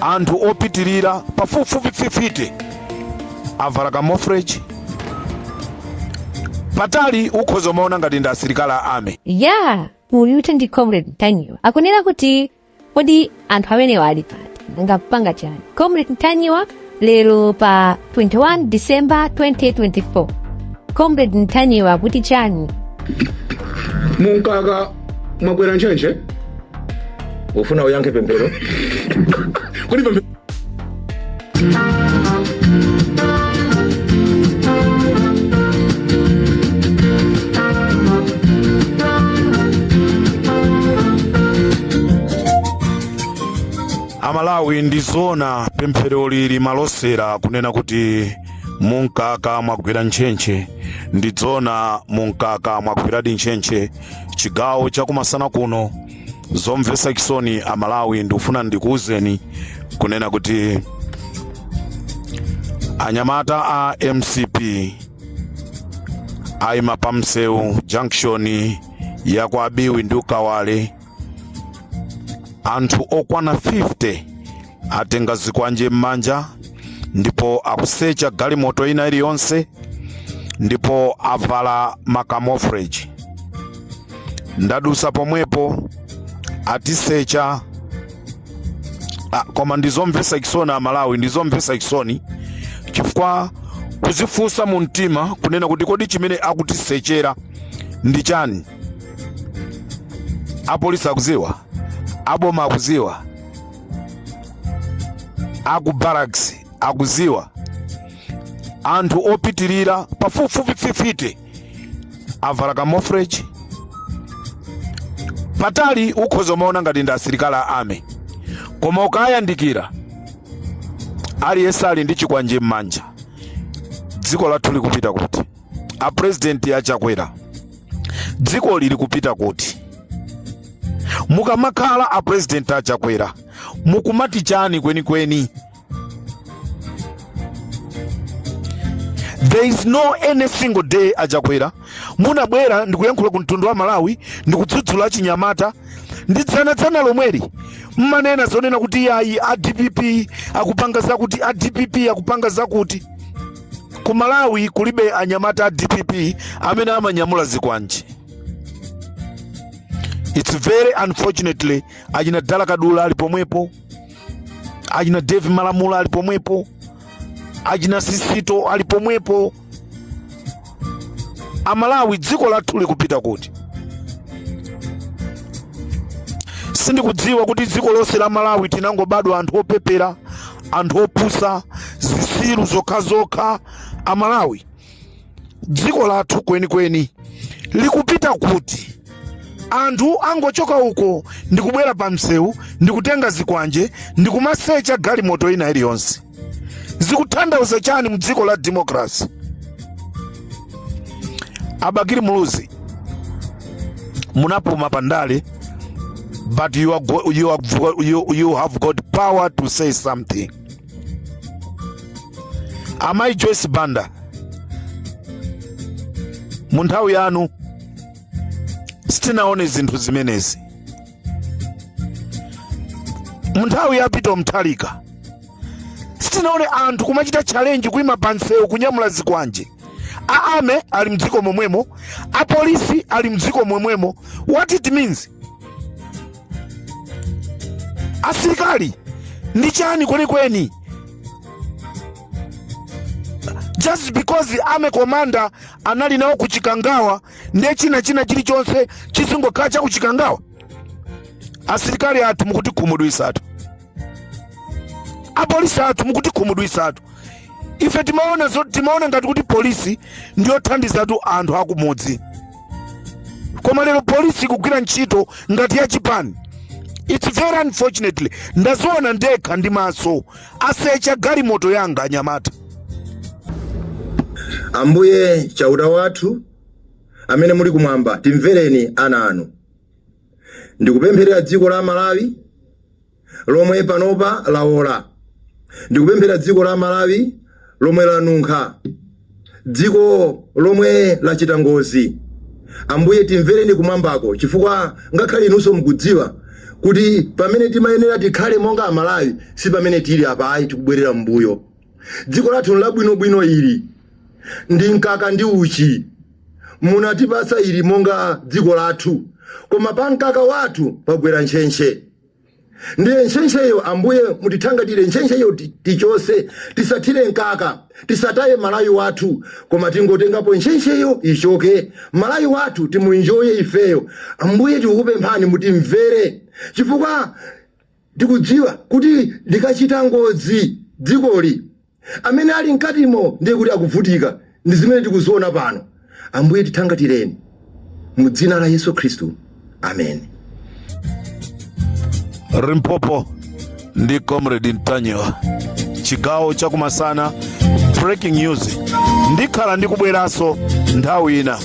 anthu opitirira pafupifupi 50 avala camouflage patali ukhoza umaona ngati ndi asilikali a ame. Yeah, muyute ndi Comrade Ntanyiwa akunena kuti kodi anthu amenewa ali pati ngapanga chani. Comrade Ntanyiwa lero pa 21 December 2024. Comrade Ntanyiwa kuti chani? Munkaka mwabwera nchenche ufuna uyankhe pemphero kuni pemphero Amalawi ndizona pemphero lili malosera kunena kuti munkaka mwagwira nchenche. Ndidzona munkaka mwagwiradi nchenche chigawo chakumasana kuno. Zomvesa chisoni Amalawi ndikufuna ndikuuzeni kunena kuti anyamata a MCP ayima pamsewu junction ya kwa Abiwi ndi Ukawale. Anthu okwana 50 atenga zikwanje m'manja ndipo akusecha galimoto ina iliyonse ndipo avala macamouflage. Ndadusa pomwepo atisecha koma ndizomvesa chisoni Amalawi, ndizomvesa chisoni chifukwa kuzifunsa mu mtima kunena kuti kodi chimene akutisechera ndi chani. Apolisi akuziwa, aboma akuziwa, aku barracks akuziwa. Anthu opitirira pafupifupi 50 avala camouflage patali ukhoza umaona ngati ndi asilikali a ame. Koma ukayandikira aliyense ali ndi chikwanje m'manja. Dziko lathu likupita kuti? A president achakwera dziko lili kupita kuti? Mukamakhala a president achakwera mukumati chani kwenikweni? There is no any single day achakwera munabwera ndikuyankhula kumtundu wa Malawi ndikudzudzula chinyamata ndidzana lomweri mmanena zonena kuti yayi a DPP akupanga zakuti, a DPP akupanga zakuti. Ku Malawi kulibe anyamata a DPP amene amanyamula zikwanje. It's very unfortunately ajina Dala Kadula alipomwepo, ajina Dave Malamula alipomwepo, ajina Sisito alipomwepo. Amalawi dziko lathu likupita kuti? Sindikudziwa kuti dziko lonse la Malawi tinangobadwa anthu opepera, anthu opusa, zisiru zokha. Amalawi dziko lathu kwenikweni likupita kuti? Anthu angochoka uko ndikubwera pamsewu ndikutenga zikwanje ndikumasecha galimoto ina iliyonse. Zikutanthauza chani mu dziko la democracy? Abagiri Muluzi munapuma pandale, but you have got power to say something. Amai Joyce Banda munthawi yanu sitinaone zinthu zimenezi. Munthawi ya Peter Mutharika sitinaone anthu kumachita challenge kuima pansewu kunyamula zikwanje. Aame ali mdziko momwemo, apolisi ali mdziko momwemo. What it means? Asilikali ndi chani kwenikweni? Just because the army commander anali nawo kuchikangawa ndiye china chilichonse chizingokhacha kuchikangawa? Asilikali athu mukuti khumudwisatu, apolisi athu mukuti khumudwisatu. Ife timaona ngati kuti polisi ndiyo thandizatu anthu akumudzi. Koma lero polisi kugwira ntchito ngati ya chipani. It's very unfortunately ndazoona ndekha ndi maso asecha galimoto yanga anyamata. Ambuye chauta wathu amene muli kumwamba timvereni ana anu. Ndikupempherera dziko la Malawi lomwe panopa laola. Ndikupempherera dziko la Malawi lomwe lanunkha, dziko lomwe lachita ngozi. Ambuye timvereni kumwambako chifukwa ngakhale inunso mukudziwa kuti pamene timayenera tikhale monga Amalawi si pamene tili apayi tikubwerera mbuyo. Dziko lathu labwinobwino ili ndi mkaka ndi uchi munatipasa ili monga dziko lathu, koma pa mkaka wathu pagwera nchenche. Ndiye nchencheyo Ambuye mutithangatire nchencheyo tichose, tisathire mkaka, tisataye Malawi wathu, koma tingotengapo nchencheyo ichoke, Malawi wathu timuenjoye ifeyo. Ambuye tikukupemphani mutimvere, chifukwa tikudziwa kuti likachita ngozi dzikoli amene ali mkatimo ndiye kuti akuvutika, ndi zimene tikuziona pano. Ambuye tithangatireni mu dzina la Yesu Khristu, amen. Limpopo ndi Comrade Ntanyiwa, chigawo chakumasana, breaking news. Ndikhala ndikubweranso nthawi ina.